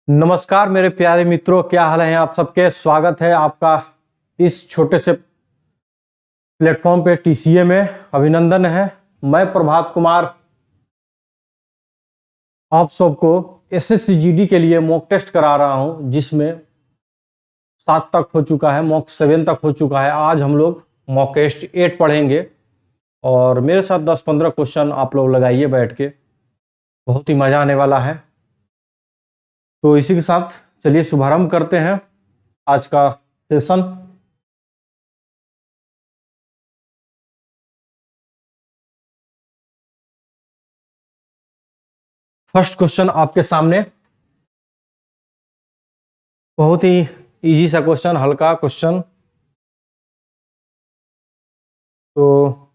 नमस्कार मेरे प्यारे मित्रों, क्या हाल है आप सबके। स्वागत है आपका इस छोटे से प्लेटफॉर्म पे टीसीए में। अभिनंदन है। मैं प्रभात कुमार आप सबको एसएससी जीडी के लिए मॉक टेस्ट करा रहा हूं, जिसमें 7 तक हो चुका है, मॉक 7 तक हो चुका है। आज हम लोग मॉक टेस्ट 8 पढ़ेंगे और मेरे साथ 10-15 क्वेश्चन आप लोग लगाइए बैठ के, बहुत ही मजा आने वाला है। तो इसी के साथ चलिए शुभारंभ करते हैं आज का सेशन। फर्स्ट क्वेश्चन आपके सामने, बहुत ही इजी सा क्वेश्चन, हल्का क्वेश्चन। तो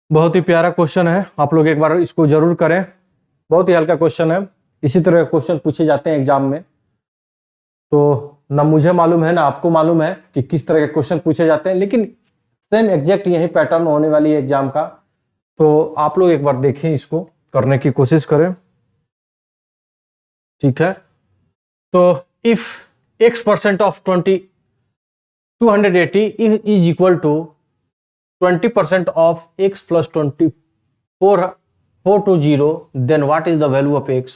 बहुत ही प्यारा क्वेश्चन है, आप लोग एक बार इसको जरूर करें। बहुत ही हल्का क्वेश्चन है। इसी तरह क्वेश्चन पूछे जाते हैं एग्जाम में। तो ना मुझे मालूम है ना आपको मालूम है कि किस तरह के क्वेश्चन पूछे जाते हैं, लेकिन सेम एग्जैक्ट यही पैटर्न होने वाली है एग्जाम का। तो आप लोग एक बार देखें, इसको करने की कोशिश करें, ठीक है। तो if x% of 280 is equal to 20% of x plus 420, then what is the value of x।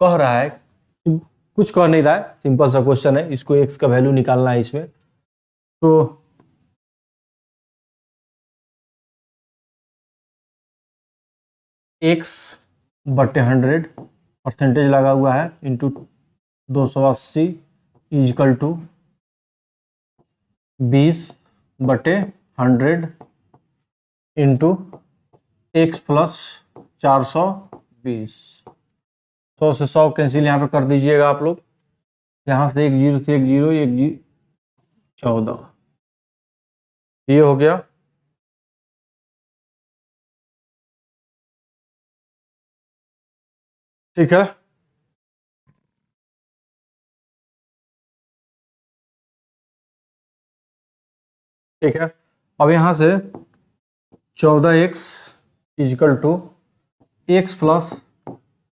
कह रहा है, कुछ कह नहीं रहा है, सिंपल सा क्वेश्चन है, इसको x का वैल्यू निकालना है इसमें। तो x बटे 100 परसेंटेज लगा हुआ है इंटू 280 इजकल टू 20 बटे 100 इंटू x प्लस 420। 100 से 100 कैंसिल यहाँ पे कर दीजिएगा आप लोग। यहाँ से 1 0 से 1 0 1 0 14, ये हो गया। ठीक है, ठीक है। अब यहाँ से 14x is equal to x plus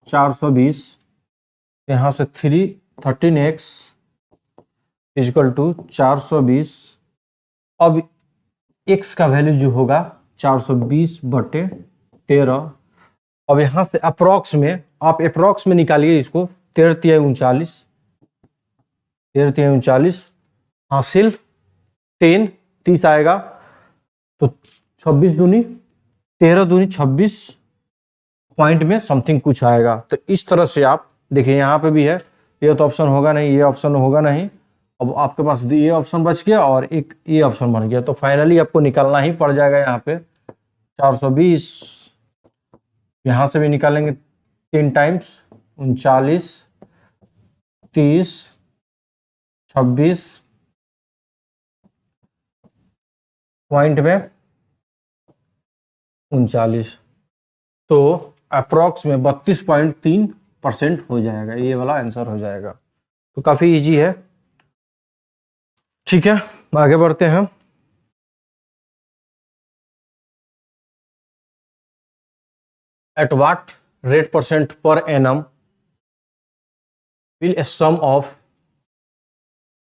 420, यहाँ से 13x इजकल टू 420। अब x का वैल्यू जो होगा 420 बटे 13। अब यहाँ से अप्रोक्स में, आप अप्रोक्स में निकालिए इसको। 13 तिया 39, 13 तिया 39 हासिल 10 30 आएगा। तो 26 दूनी 13 दूनी 26 पॉइंट में समथिंग कुछ आएगा। तो इस तरह से आप देखिए, यहाँ पे भी है, ये तो ऑप्शन होगा नहीं, ये ऑप्शन होगा नहीं। अब आपके पास ये ऑप्शन बच गया और एक ये ऑप्शन बन गया। तो फाइनली आपको निकालना ही पड़ जाएगा यहाँ पे 420। यहाँ से भी निकालेंगे 3 टाइम्स, 39 30 26 पॉइंट में 39। तो अप्रोक्स में 32.3% हो जाएगा, ये वाला आंसर हो जाएगा। तो काफी इजी है, ठीक है। आगे बढ़ते हैं। At what rate percent per annum will a sum of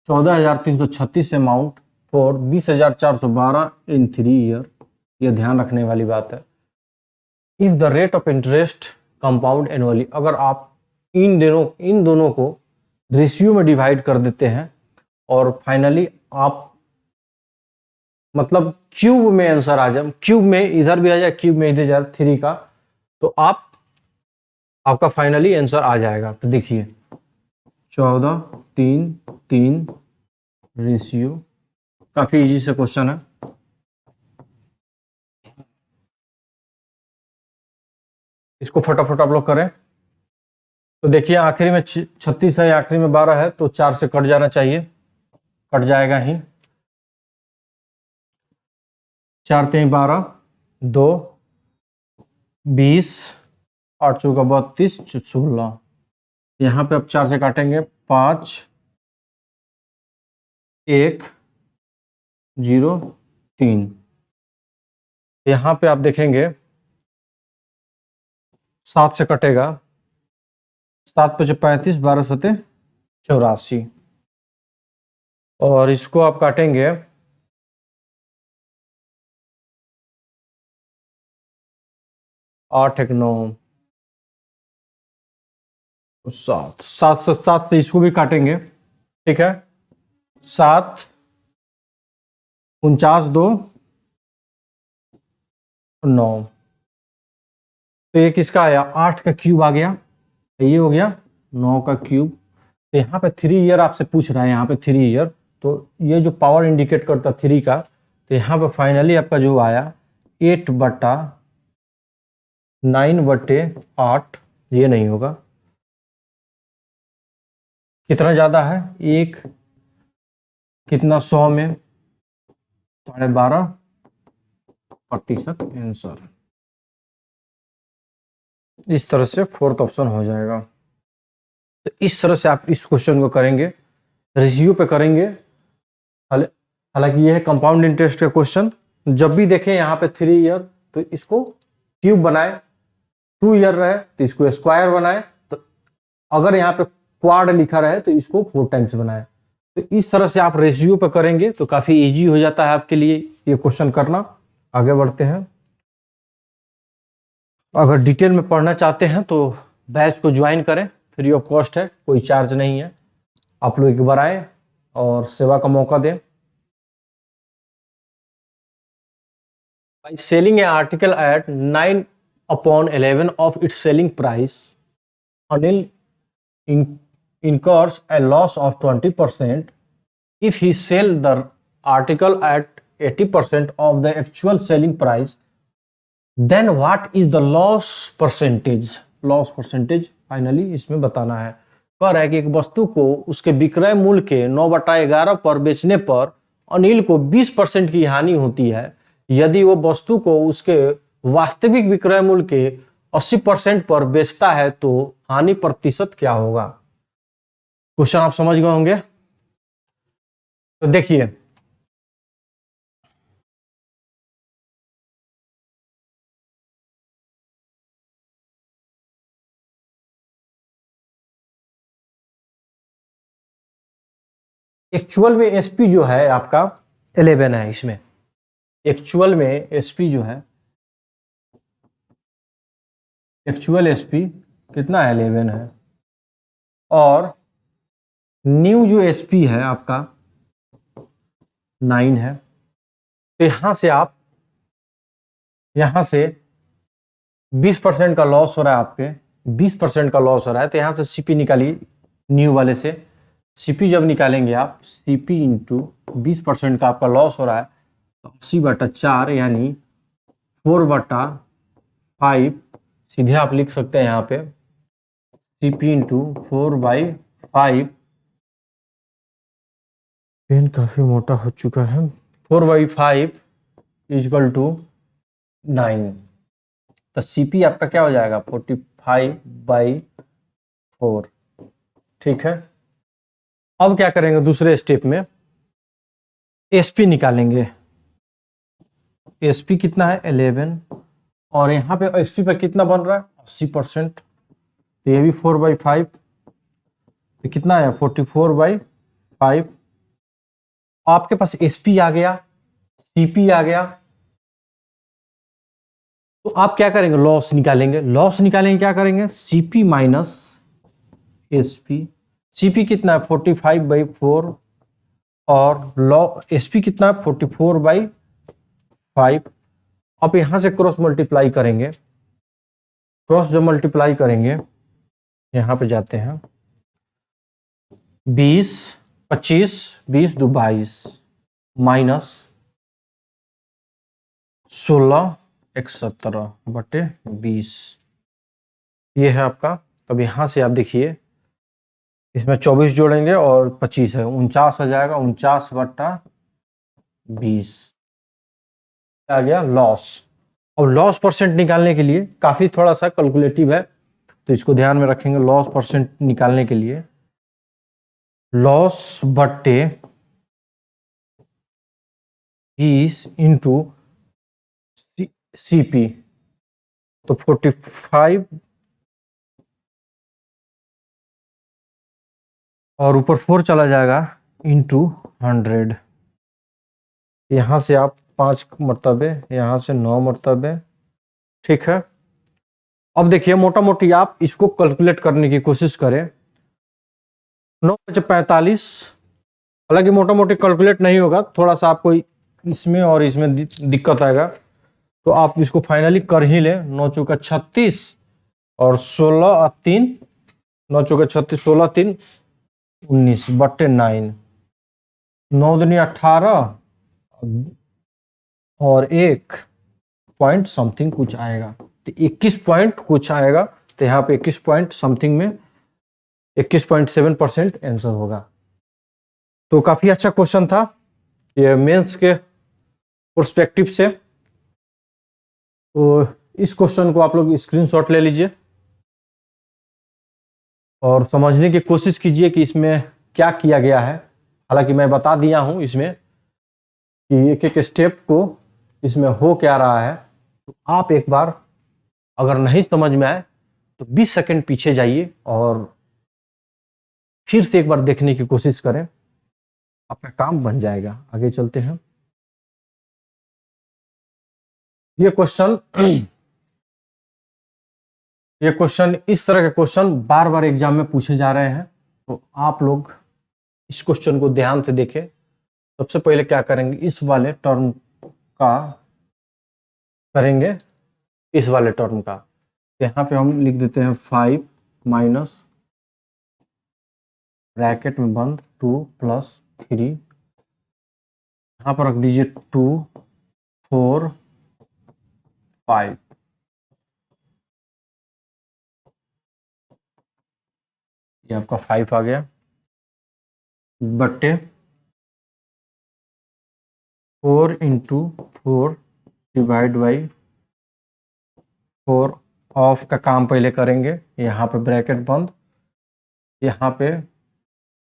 14,336 amount for 20,412 in 3 year. यह ध्यान रखने वाली बात है। If the rate of interest compound annually, अगर आप इन दोनों को रेशियो में डिवाइड कर देते हैं और फाइनली आप मतलब क्यूब में आंसर आ जाए, क्यूब में इधर भी आ जाए, क्यूब में इधर जाए 3 का, तो आपका फाइनली आंसर आ जाएगा। तो देखिए 14 3 3 रेशियो, काफी इजी से क्वेश्चन है। इसको फटाफट आप लोग करें। तो देखिए आखिरी में 36 है, आखिरी में 12 है, तो 4 से कट जाना चाहिए, कट जाएगा ही। 4 3 12 2 20 8 चौका 32 16। यहाँ पे अब 4 से काटेंगे, 5 1 0 3। यहाँ पे आप देखेंगे 7 से कटेगा, 7 × 35, 12 × 84, और इसको आप काटेंगे 8 × 9, 7, 7 से इसको भी काटेंगे, ठीक है। 7 49 2 9, तो ये किसका आया, 8 का क्यूब आ गया, ये हो गया 9 का क्यूब। तो यहाँ पे 3 ईयर आपसे पूछ रहा है, यहाँ पे 3 ईयर, तो ये जो पावर इंडिकेट करता 3 का, तो यहाँ पे फाइनली आपका जो आया 8/9/8, ये नहीं होगा। कितना ज्यादा है, एक कितना 100 में 12.5% आंसर। इस तरह से 4th ऑप्शन हो जाएगा। तो इस तरह से आप इस क्वेश्चन को करेंगे, रेशियो पे करेंगे। हालांकि ये है कंपाउंड इंटरेस्ट का क्वेश्चन। जब भी देखें यहाँ पे 3 ईयर, तो इसको क्यूब बनाए, 2 ईयर रहे तो इसको स्क्वायर बनाए, तो अगर यहाँ पे क्वाड लिखा रहे तो इसको 4 टाइम्स बनाए। तो इस तरह से आप रेशियो पे करेंगे तो काफी इजी हो जाता है आपके लिए ये क्वेश्चन करना। आगे बढ़ते हैं। अगर डिटेल में पढ़ना चाहते हैं तो बैच को ज्वाइन करें, फ्री ऑफ कॉस्ट है, कोई चार्ज नहीं है। आप लोग एक बार आए और सेवा का मौका दें। By selling an article at 9/11 of its selling price, Anil incurs a loss of 20%. If he sell the article at 80% of the actual selling price, then what is the loss percentage? Loss percentage finally इसमें बताना है। कह रहा है कि एक वस्तु को उसके विक्रय मूल्य के 9/11 पर बेचने पर अनिल को 20% की हानि होती है। यदि वो वस्तु को उसके वास्तविक विक्रय मूल्य के 80% पर बेचता है तो हानि प्रतिशत क्या होगा। क्वेश्चन आप समझ गए होंगे। तो देखिए, एक्चुअल में एसपी जो है आपका 11 है। इसमें एक्चुअल में एसपी जो है, एक्चुअल एसपी कितना है, 11 है। और न्यू जो एसपी है आपका 9 है। तो यहां से आप, यहां से 20% का लॉस हो रहा है, आपके 20% का लॉस हो रहा है। तो यहां से सीपी निकालिए, न्यू वाले से सीपी जब निकालेंगे आप, सीपी इंटू 20% का आपका लॉस हो रहा है, तो 80/4 यानी 4/5 सीधे आप लिख सकते हैं यहाँ पे, सीपी इंटू 4/5। पेन काफी मोटा हो चुका है। 4/5 इक्वल टू 9। तो सीपी आपका क्या हो जाएगा, 45/4। ठीक है। अब क्या करेंगे, दूसरे स्टेप में एसपी निकालेंगे। एसपी कितना है, 11, और यहाँ पे एसपी पे कितना बन रहा है, 80%। तो ये भी 4/5, तो कितना है, 44/5। आपके पास एसपी आ गया, सीपी आ गया। तो आप क्या करेंगे, लॉस निकालेंगे। लॉस निकालेंगे, क्या करेंगे, सीपी माइनस एसपी। सीपी कितना है, 45/4, और लॉ एसपी कितना है, 44/5। अब यहां से क्रॉस मल्टीप्लाई करेंगे। क्रॉस जब मल्टीप्लाई करेंगे, यहां पे जाते हैं, 20 25 20 2 22 माइनस 16 17/20, ये है आपका। अब यहां से आप देखिए, इसमें 24 जोड़ेंगे और 25 है, 49 आ जाएगा, 49/20 आ गया लॉस। अब लॉस परसेंट निकालने के लिए काफी थोड़ा सा कैलकुलेटिव है, तो इसको ध्यान में रखेंगे। लॉस परसेंट निकालने के लिए लॉस बट्टे 20 इंटू CP, तो 45 और ऊपर 4 चला जाएगा इंटू 100। यहाँ से आप 5 मरतबे, यहाँ से 9 मरतबे, ठीक है। अब देखिए मोटा मोटी आप इसको कैलकुलेट करने की कोशिश करें। 9 × 45, हालांकि मोटा मोटी कैलकुलेट नहीं होगा, थोड़ा सा आपको इसमें और इसमें दिक्कत आएगा, तो आप इसको फाइनली कर ही लें। 9 × 36 और 16 और 3, 9 × 36, 16 3 19 बट्टे 9, 9 दूनी 18 और 1 पॉइंट समथिंग कुछ आएगा, तो 21 पॉइंट कुछ आएगा। तो यहाँ पे 21 पॉइंट समथिंग में 21.7% आंसर होगा। तो काफी अच्छा क्वेश्चन था ये मेंस के पर्सपेक्टिव से। तो इस क्वेश्चन को आप लोग स्क्रीनशॉट ले लीजिए और समझने की कोशिश कीजिए कि इसमें क्या किया गया है। हालांकि मैं बता दिया हूं इसमें कि एक एक स्टेप को इसमें हो क्या रहा है। तो आप एक बार अगर नहीं समझ में आए तो 20 सेकंड पीछे जाइए और फिर से एक बार देखने की कोशिश करें, आपका काम बन जाएगा। आगे चलते हैं। ये क्वेश्चन इस तरह के क्वेश्चन बार बार एग्जाम में पूछे जा रहे हैं, तो आप लोग इस क्वेश्चन को ध्यान से देखें। सबसे पहले क्या करेंगे, इस वाले टर्म का करेंगे, इस वाले टर्म का। यहाँ पे हम लिख देते हैं 5 माइनस ब्रैकेट में बंद 2 + 3, यहाँ पर रख दीजिए 2 4 5, ये आपका 5 आ गया, बट्टे 4 × 4 डिवाइड बाई 4। ऑफ का काम पहले करेंगे, यहाँ पे ब्रैकेट बंद, यहाँ पे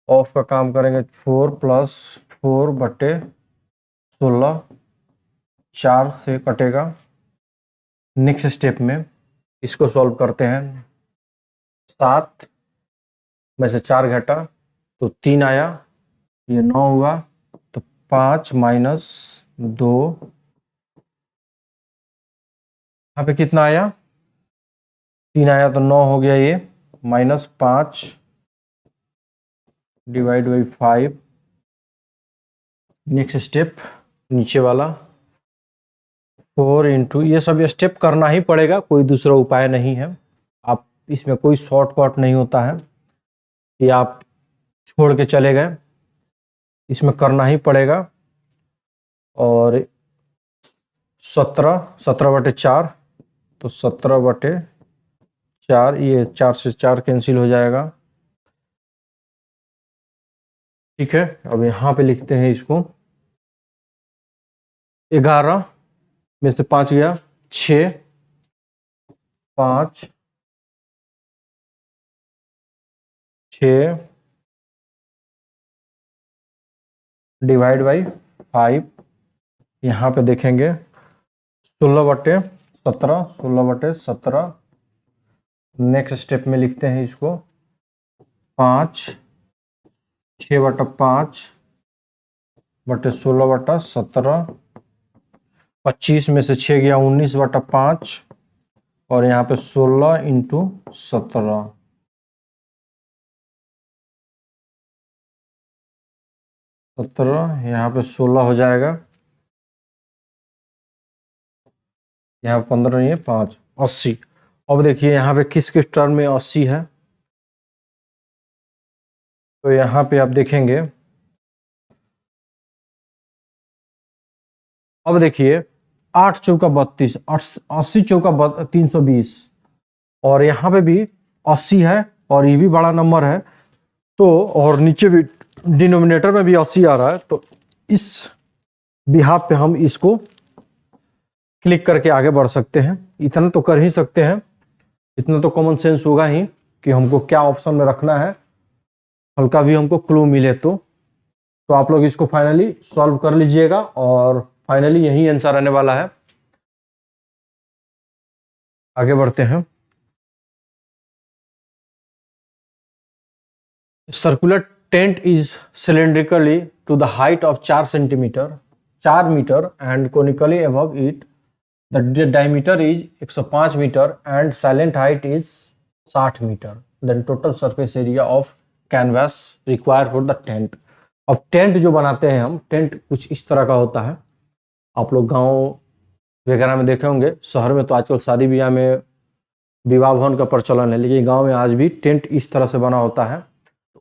ऑफ का काम करेंगे 4 + 4 बट्टे 16, 4 से कटेगा। नेक्स्ट स्टेप में इसको सॉल्व करते हैं। 7 में से 4 घटा तो 3 आया, ये 9 हुआ, तो 5 - 2, यहाँ पे कितना आया, 3 आया, तो 9 हो गया ये, -5 डिवाइड बाई 5। नेक्स्ट स्टेप नीचे वाला 4 × ये सब स्टेप करना ही पड़ेगा, कोई दूसरा उपाय नहीं है। आप इसमें कोई शॉर्टकट नहीं होता है कि आप छोड़ के चले गए, इसमें करना ही पड़ेगा। और 17/4, तो 17/4, ये 4 से 4 कैंसिल हो जाएगा, ठीक है। अब यहाँ पे लिखते हैं इसको, 11 में से 5 गया, 6, 5 6 डिवाइड बाई 5। यहाँ पे देखेंगे 16/17, 16/17। नेक्स्ट स्टेप में लिखते हैं इसको 5, 6/5 बटे 16/17, 25 में से 6 गया, 19/5, और यहाँ पे 16 × 17, 17, यहाँ पे 16 हो जाएगा, यहाँ 15 नहीं है, 5, 80। अब देखिए यहाँ पे किस किस टर्म में 80 है, तो यहाँ पे आप देखेंगे, अब देखिए 8 चौका 32, 80 चौका 320, और यहाँ पे भी 80 है और ये भी बड़ा नंबर है, तो और नीचे भी डिनोमिनेटर में भी 80 आ रहा है, तो इस बिहाफ पे हम इसको क्लिक करके आगे बढ़ सकते हैं। इतना तो कर ही सकते हैं, इतना तो कॉमन सेंस होगा ही कि हमको क्या ऑप्शन में रखना है, हल्का भी हमको क्लू मिले तो। तो आप लोग इसको फाइनली सॉल्व कर लीजिएगा और फाइनली यही आंसर आने वाला है। आगे बढ़ते हैं। Circular tent is cylindrically to the height of 4 metre and conically above it the diameter is 105 metre and slant height is 60 metre. Then total surface area of canvas required for the tent. अब tent जो बनाते हैं हम, tent कुछ इस तरह का होता है। आप लोग गांव वगैरह में देखे होंगे, शहर में तो आजकल शादी ब्याह में विवाह भवन का प्रचलन है, लेकिन गांव में आज भी टेंट इस तरह से बना होता है।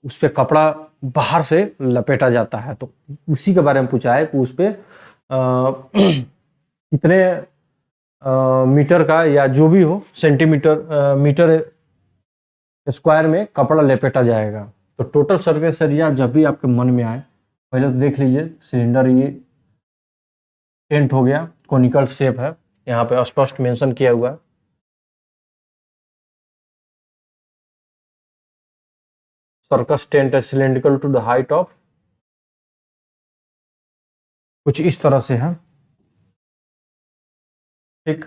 उस पर कपड़ा बाहर से लपेटा जाता है। तो उसी के बारे में पूछा है कि उस पर कितने मीटर का या जो भी हो सेंटीमीटर मीटर स्क्वायर में कपड़ा लपेटा जाएगा। तो टोटल सरफेस एरिया जब भी आपके मन में आए, पहले तो देख लीजिए सिलेंडर, ये टेंट हो गया, कोनिकल शेप है, यहाँ पे स्पष्ट मेंशन किया हुआ है। सर्कस टेंट है cylindrical to the height of, कुछ इस तरह से है। ठीक,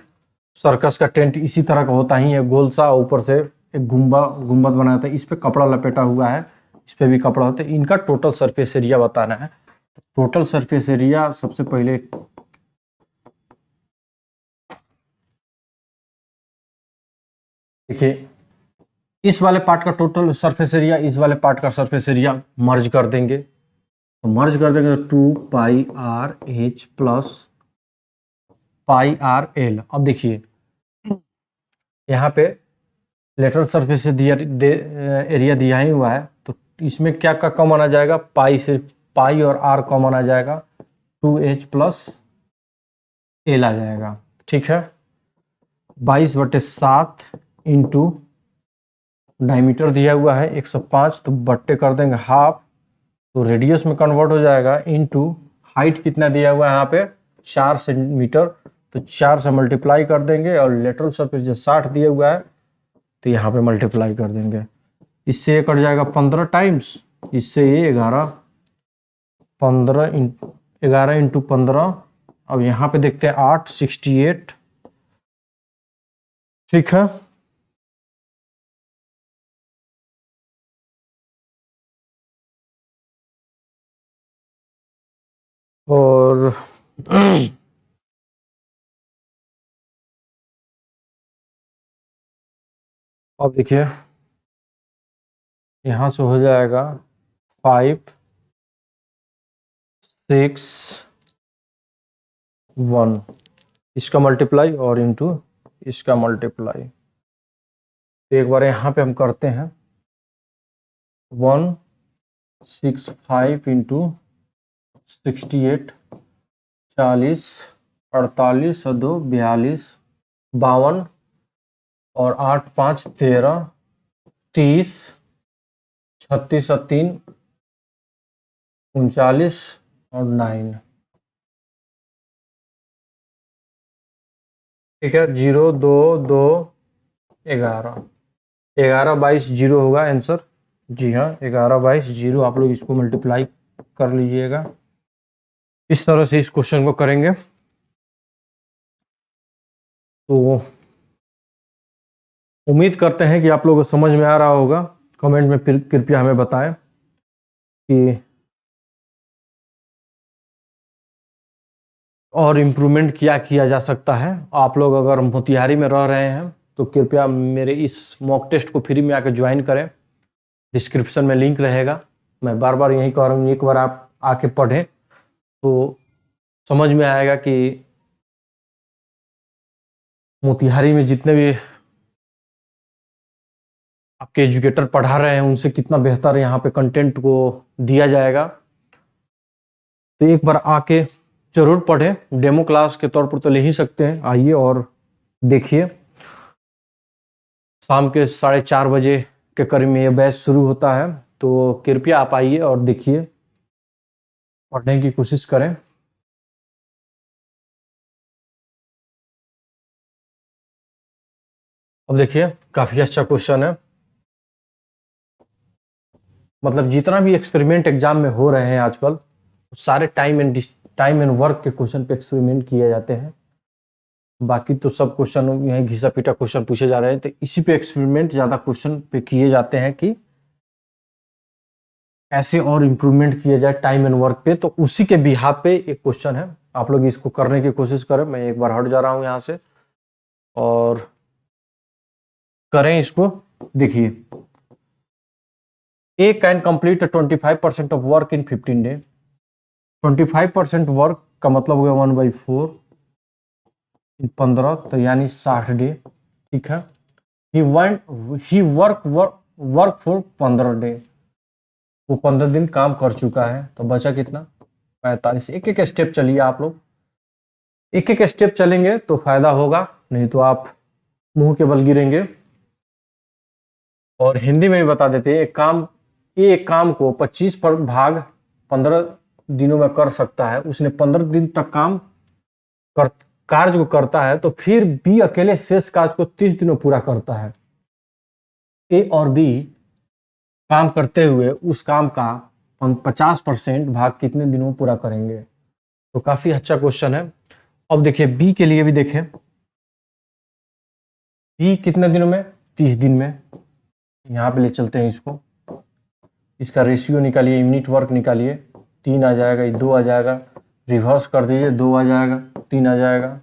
सर्कस का टेंट इसी तरह का होता ही है, गोल सा, ऊपर से एक गुंबद बनाया था, इस पे कपड़ा लपेटा हुआ है, इस पे भी कपड़ा होता है। इनका टोटल सरफेस एरिया बताना है। टोटल सरफेस एरिया सबसे पहले देखिए, इस वाले पार्ट का टोटल सरफेस एरिया इस वाले पार्ट का सरफेस एरिया मर्ज कर देंगे। तो मर्ज कर देंगे तो 2 pi R H plus pi R L. अब देखिए यहाँ पे लेटरल सरफेस एरिया दिया ही हुआ है, तो इसमें क्या क्या कॉमन आ जाएगा, पाई, सिर्फ पाई और आर कॉमन आ जाएगा, 2h प्लस एल आ जाएगा। ठीक है, 22/7 इंटू डायमीटर दिया हुआ है 105, तो बट्टे कर देंगे हाफ, तो रेडियस में कन्वर्ट हो जाएगा, इंटू हाइट कितना दिया हुआ है यहाँ पे 4 सेंटीमीटर, तो 4 से मल्टीप्लाई कर देंगे, और लेटरल सरफेस जो 60 दिया हुआ है तो यहाँ पे मल्टीप्लाई कर देंगे। इससे ये कट जाएगा 15 टाइम्स, इससे ये 11 इंटू 15। अब यहाँ पे देखते हैं 8, 68। ठीक है, और अब देखिए यहाँ से हो जाएगा 5, 6, 1, इसका मल्टीप्लाई और इंटू इसका मल्टीप्लाई। तो एक बार यहाँ पे हम करते हैं 165 इंटू 68, 40, 48 और 2 42, 52 और 8 5 13, 30, 36 और 3 39 और 9। ठीक है, 0 2 2 11, 11 22 0 होगा आंसर। जी हाँ, 11 22 0। आप लोग इसको मल्टीप्लाई कर लीजिएगा। इस तरह से इस क्वेश्चन को करेंगे। तो उम्मीद करते हैं कि आप लोगों को समझ में आ रहा होगा। कमेंट में कृपया हमें बताएं कि और इम्प्रूवमेंट क्या किया जा सकता है। आप लोग अगर मोतिहारी में रह रहे हैं तो कृपया मेरे इस मॉक टेस्ट को फ्री में आकर ज्वाइन करें, डिस्क्रिप्शन में लिंक रहेगा। मैं बार बार यही कह रहा हूँ, एक बार आप आके पढ़ें तो समझ में आएगा कि मोतिहारी में जितने भी आपके एजुकेटर पढ़ा रहे हैं उनसे कितना बेहतर यहाँ पे कंटेंट को दिया जाएगा। तो एक बार आके जरूर पढ़ें, डेमो क्लास के तौर पर तो ले ही सकते हैं, आइए और देखिए। शाम के 4:30 बजे के करीब में ये बैच शुरू होता है, तो कृपया आप आइए और देखिए, पढ़ने की कोशिश करें। अब देखिए काफी अच्छा क्वेश्चन है। मतलब जितना भी एक्सपेरिमेंट एग्जाम में हो रहे हैं आजकल, सारे टाइम एंड वर्क के क्वेश्चन पे एक्सपेरिमेंट किए जाते हैं। बाकी तो सब क्वेश्चन यही घिसा पीटा क्वेश्चन पूछे जा रहे हैं, तो इसी पे एक्सपेरिमेंट ज़्यादा क्वेश्चन पे किए जाते हैं कि ऐसे और इम्प्रूवमेंट किया जाए टाइम एंड वर्क पे। तो उसी के बिहाफ पे एक क्वेश्चन है, आप लोग इसको करने की कोशिश करें। मैं एक बार हट जा रहा हूँ यहाँ से और करें इसको। देखिए, A can complete 25% of work in 15 day. 25% work का मतलब हो गया 1/4 इन 15, तो यानी 60 डे। ठीक है, ही वर्क फॉर 15 डे, वो 15 दिन काम कर चुका है। तो बचा कितना? 45। एक एक स्टेप चलिए आप लोग, एक एक स्टेप चलेंगे तो फायदा होगा, नहीं तो आप मुंह के बल गिरेंगे। और हिंदी में भी बता देते हैं, एक काम को 25 पर भाग 15 दिनों में कर सकता है। उसने 15 दिन तक कार्य को करता है, तो फिर बी अकेले शेष कार्य को 30 दिनों पूरा करता है। ए और बी काम करते हुए उस काम का 50% भाग कितने दिनों में पूरा करेंगे? तो काफी अच्छा क्वेश्चन है। अब देखिए बी के लिए भी देखें, बी कितने दिनों में? 30 दिन में। यहाँ पे ले चलते हैं इसको, इसका रेशियो निकालिए, यूनिट वर्क निकालिए। 3 आ जाएगा, 2 आ जाएगा, रिवर्स कर दीजिए, 2 आ जाएगा, 3 आ जाएगा।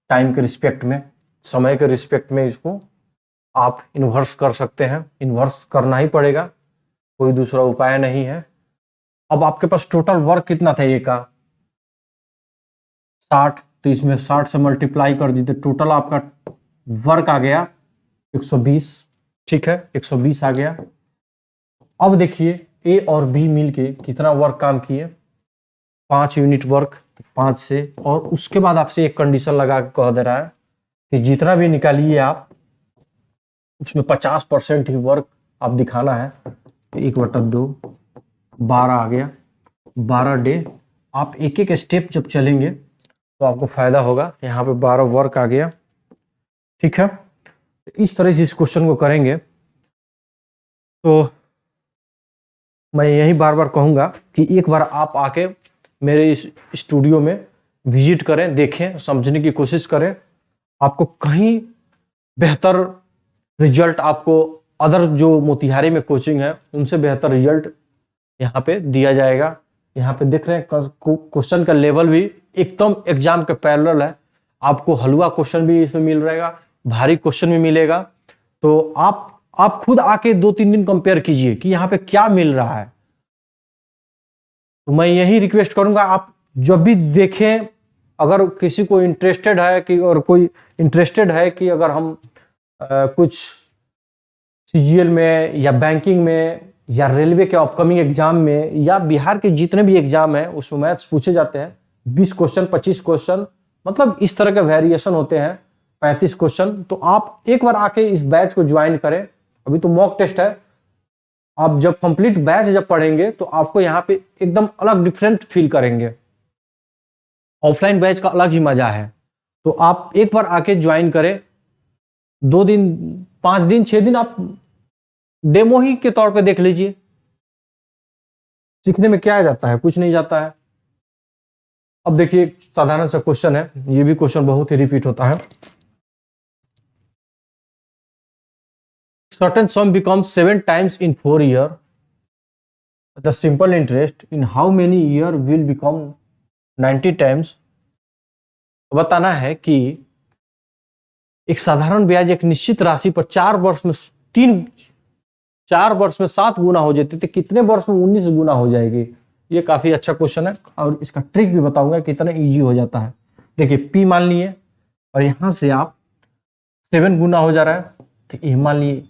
टाइम के रिस्पेक्ट में, समय के रिस्पेक्ट में इसको आप इन्वर्स कर सकते हैं, इन्वर्स करना ही पड़ेगा, कोई दूसरा उपाय नहीं है। अब आपके पास टोटल वर्क कितना था ए का? 60, तो इसमें 60 से मल्टीप्लाई कर दीजिए, टोटल आपका वर्क आ गया 120। ठीक है, 120 आ गया। अब देखिए ए और बी मिलके कितना वर्क काम किए? 5 यूनिट वर्क, 5 से। और उसके बाद आपसे एक कंडीशन लगा के कह दे रहा है कि जितना भी निकालिए आप, उसमें 50% ही वर्क आप दिखाना है। तो 1/2 12 आ गया, 12 डे। आप एक एक स्टेप जब चलेंगे तो आपको फायदा होगा। यहाँ पे 12 वर्क आ गया। ठीक है, इस तरह से इस क्वेश्चन को करेंगे। तो मैं यही बार बार कहूँगा कि एक बार आप आके मेरे इस स्टूडियो में विजिट करें, देखें, समझने की कोशिश करें। आपको कहीं बेहतर रिजल्ट, आपको अदर जो मोतिहारी में कोचिंग है उनसे बेहतर रिजल्ट यहाँ पे दिया जाएगा। यहाँ पे देख रहे हैं क्वेश्चन का लेवल भी एकदम एग्जाम के पैरेलल है। आपको हलवा क्वेश्चन भी इसमें मिल रहेगा, भारी क्वेश्चन भी मिलेगा। तो आप खुद आके 2-3 दिन कंपेयर कीजिए कि यहाँ पे क्या मिल रहा है। तो मैं यही रिक्वेस्ट करूंगा, आप जब भी देखें, अगर किसी को इंटरेस्टेड है कि, और कोई इंटरेस्टेड है कि अगर हम कुछ सीजीएल में या बैंकिंग में या रेलवे के अपकमिंग एग्जाम में या बिहार के जितने भी एग्जाम है उसमें मैथ्स पूछे जाते हैं, 20 क्वेश्चन, 25 क्वेश्चन, मतलब इस तरह के वेरिएशन होते हैं, 35 क्वेश्चन। तो आप एक बार आके इस बैच को ज्वाइन करें। अभी तो मॉक टेस्ट है, आप जब कंप्लीट बैच जब पढ़ेंगे तो आपको यहाँ पे एकदम अलग डिफरेंट फील करेंगे। ऑफलाइन बैच का अलग ही मजा है। तो आप एक बार आके ज्वाइन करें। 2 दिन, 5 दिन, 6 दिन आप डेमो ही के तौर पे देख लीजिए। सीखने में क्या जाता है? कुछ नहीं जाता है। अब देखिए एक साधारण सा क्वेश्चन है, ये भी क्वेश्चन बहुत ही रिपीट होता है। Certain sum becomes 7 times in 4 years. The simple interest in how many year will become 90 times? बताना है कि एक साधारण ब्याज एक निश्चित राशि पर 4 वर्ष में 7 गुना हो जाती है, तो कितने वर्ष में 19 गुना हो जाएगी? ये काफी अच्छा क्वेश्चन है और इसका ट्रिक भी बताऊंगा कितना इजी हो जाता है। देखिए पी मान लिए और यहां से आप 7 गुना हो जा रहा है, तो ये मान लिए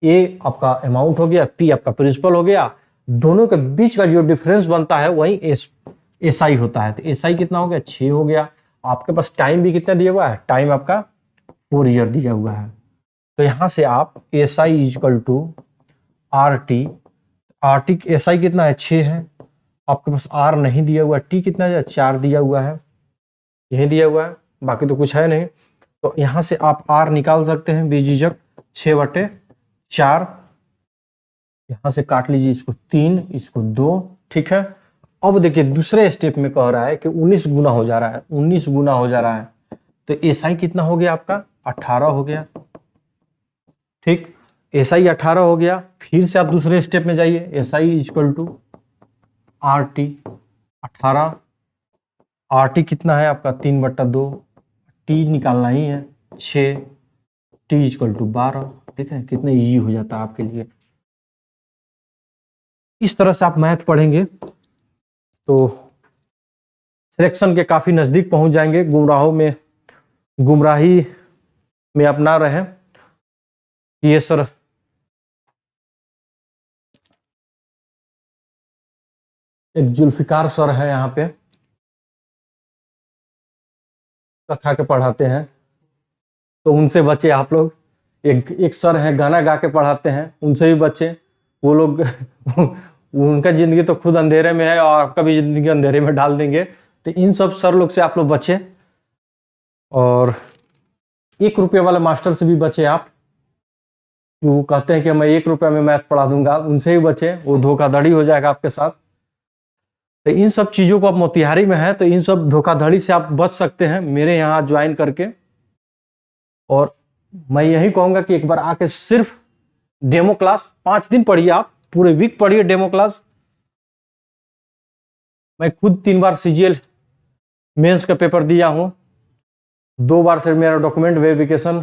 ए आपका अमाउंट हो गया, पी आपका प्रिंसिपल हो गया। दोनों के बीच का जो डिफरेंस बनता है वही एस आई होता है। तो एस आई कितना हो गया? 6 हो गया। आपके पास टाइम भी कितना दिया हुआ है? टाइम आपका 4 ईयर दिया हुआ है। तो यहां से आप S I equal to R T S I कितना है? 6 है। आपके पास आर नहीं दिया हुआ है, टी कितना है? 4 दिया हुआ है, यही दिया हुआ है, बाकी तो कुछ है नहीं। तो यहां से आप आर निकाल सकते हैं बेझिझक, 6/4। यहां से काट लीजिए, इसको 3, इसको 2। ठीक है, अब देखिए दूसरे स्टेप में कह रहा है कि 19 गुना हो जा रहा है, 19 गुना हो जा रहा है, तो एसआई कितना हो गया आपका 18 हो गया। ठीक, एसआई 18 हो गया। फिर से आप दूसरे स्टेप में जाइए, SI equal to R T 18, R T कितना है आपका 3/2, टी निकालना ही है 6, टी इक्वल टू 12। ठीक है, कितना इजी हो जाता है आपके लिए। इस तरह से आप मैथ पढ़ेंगे तो सिलेक्शन के काफी नजदीक पहुंच जाएंगे, गुमराही में अपना रहे। ये सर एक जुल्फिकार सर है यहाँ पे, कथा के पढ़ाते हैं, तो उनसे बचे आप लोग। एक सर हैं गाना गा के पढ़ाते हैं, उनसे भी बचे। वो लोग उनका जिंदगी तो खुद अंधेरे में है और आपका भी जिंदगी अंधेरे में डाल देंगे। तो इन सब सर लोग से आप लोग बचे, और 1 रुपये वाले मास्टर से भी बचे आप, वो कहते हैं कि मैं 1 रुपये में मैथ पढ़ा दूंगा, उनसे भी बचे, वो धोखाधड़ी हो जाएगा आपके साथ। तो इन सब चीज़ों को आप मोतिहारी में है तो इन सब धोखाधड़ी से आप बच सकते हैं मेरे यहाँ ज्वाइन करके। और मैं यही कहूँगा कि एक बार आके सिर्फ डेमो क्लास 5 दिन पढ़िए, आप पूरे वीक पढ़िए डेमो क्लास। मैं खुद 3 बार सीजीएल मेंस का पेपर दिया हूँ, 2 बार से मेरा डॉक्यूमेंट वेरिफिकेशन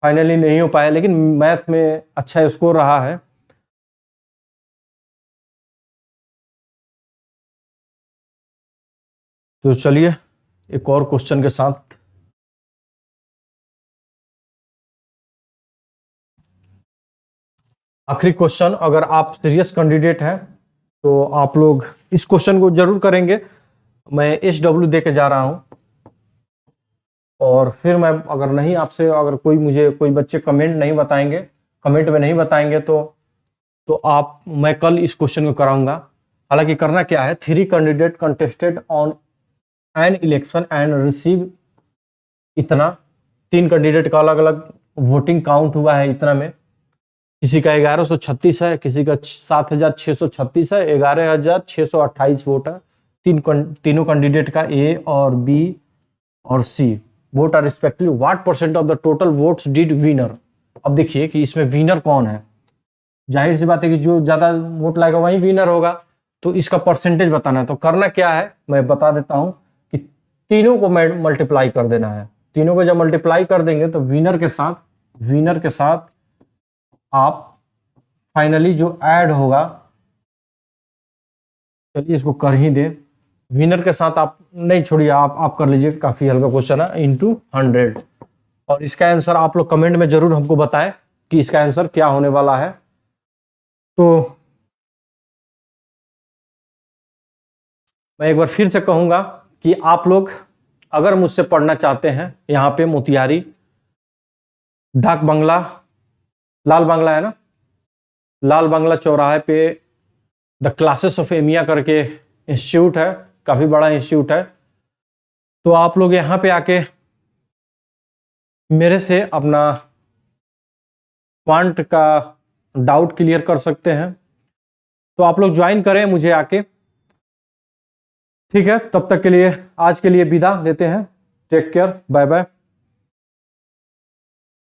फाइनली नहीं हो पाया, लेकिन मैथ में अच्छा स्कोर रहा है। तो चलिए एक और क्वेश्चन के साथ। आखिरी क्वेश्चन, अगर आप सीरियस कैंडिडेट हैं तो आप लोग इस क्वेश्चन को जरूर करेंगे। मैं SW दे के जा रहा हूं, और फिर मैं अगर नहीं आपसे, अगर कोई बच्चे कमेंट नहीं बताएंगे, कमेंट में नहीं बताएंगे तो मैं कल इस क्वेश्चन को कराऊंगा। हालांकि करना क्या है, 3 candidate contested on an election and receive इतना, 3 कैंडिडेट का अलग अलग वोटिंग काउंट हुआ है इतना में, किसी का 1136 है, किसी का 7636 है, 11628 वोट है। तीनों कैंडिडेट का A और B और C vote are respectively what % of the total votes did winner. अब देखिए कि इसमें विनर कौन है, जाहिर सी बात है कि जो ज्यादा वोट लाएगा वही विनर होगा, तो इसका परसेंटेज बताना है। तो करना क्या है मैं बता देता हूं कि तीनों को मल्टीप्लाई कर देना है। तीनों को जब मल्टीप्लाई कर देंगे तो विनर के साथ आप फाइनली जो ऐड होगा, चलिए इसको कर ही दे, विनर के साथ आप नहीं छोड़िए, आप कर लीजिए, काफी हल्का क्वेश्चन है, इंटू 100। और इसका आंसर आप लोग कमेंट में जरूर हमको बताएं कि इसका आंसर क्या होने वाला है। तो मैं एक बार फिर से कहूंगा कि आप लोग अगर मुझसे पढ़ना चाहते हैं, यहाँ पे मोतिहारी डाक बंगला, लाल बांग्ला है ना, लाल बांग्ला चौराहे पे द क्लासेस ऑफ एमिया करके इंस्टीट्यूट है, काफी बड़ा इंस्टीट्यूट है। तो आप लोग यहाँ पे आके मेरे से अपना क्वांट का डाउट क्लियर कर सकते हैं। तो आप लोग ज्वाइन करें मुझे आके, ठीक है। तब तक के लिए आज के लिए विदा लेते हैं, टेक केयर, बाय बाय।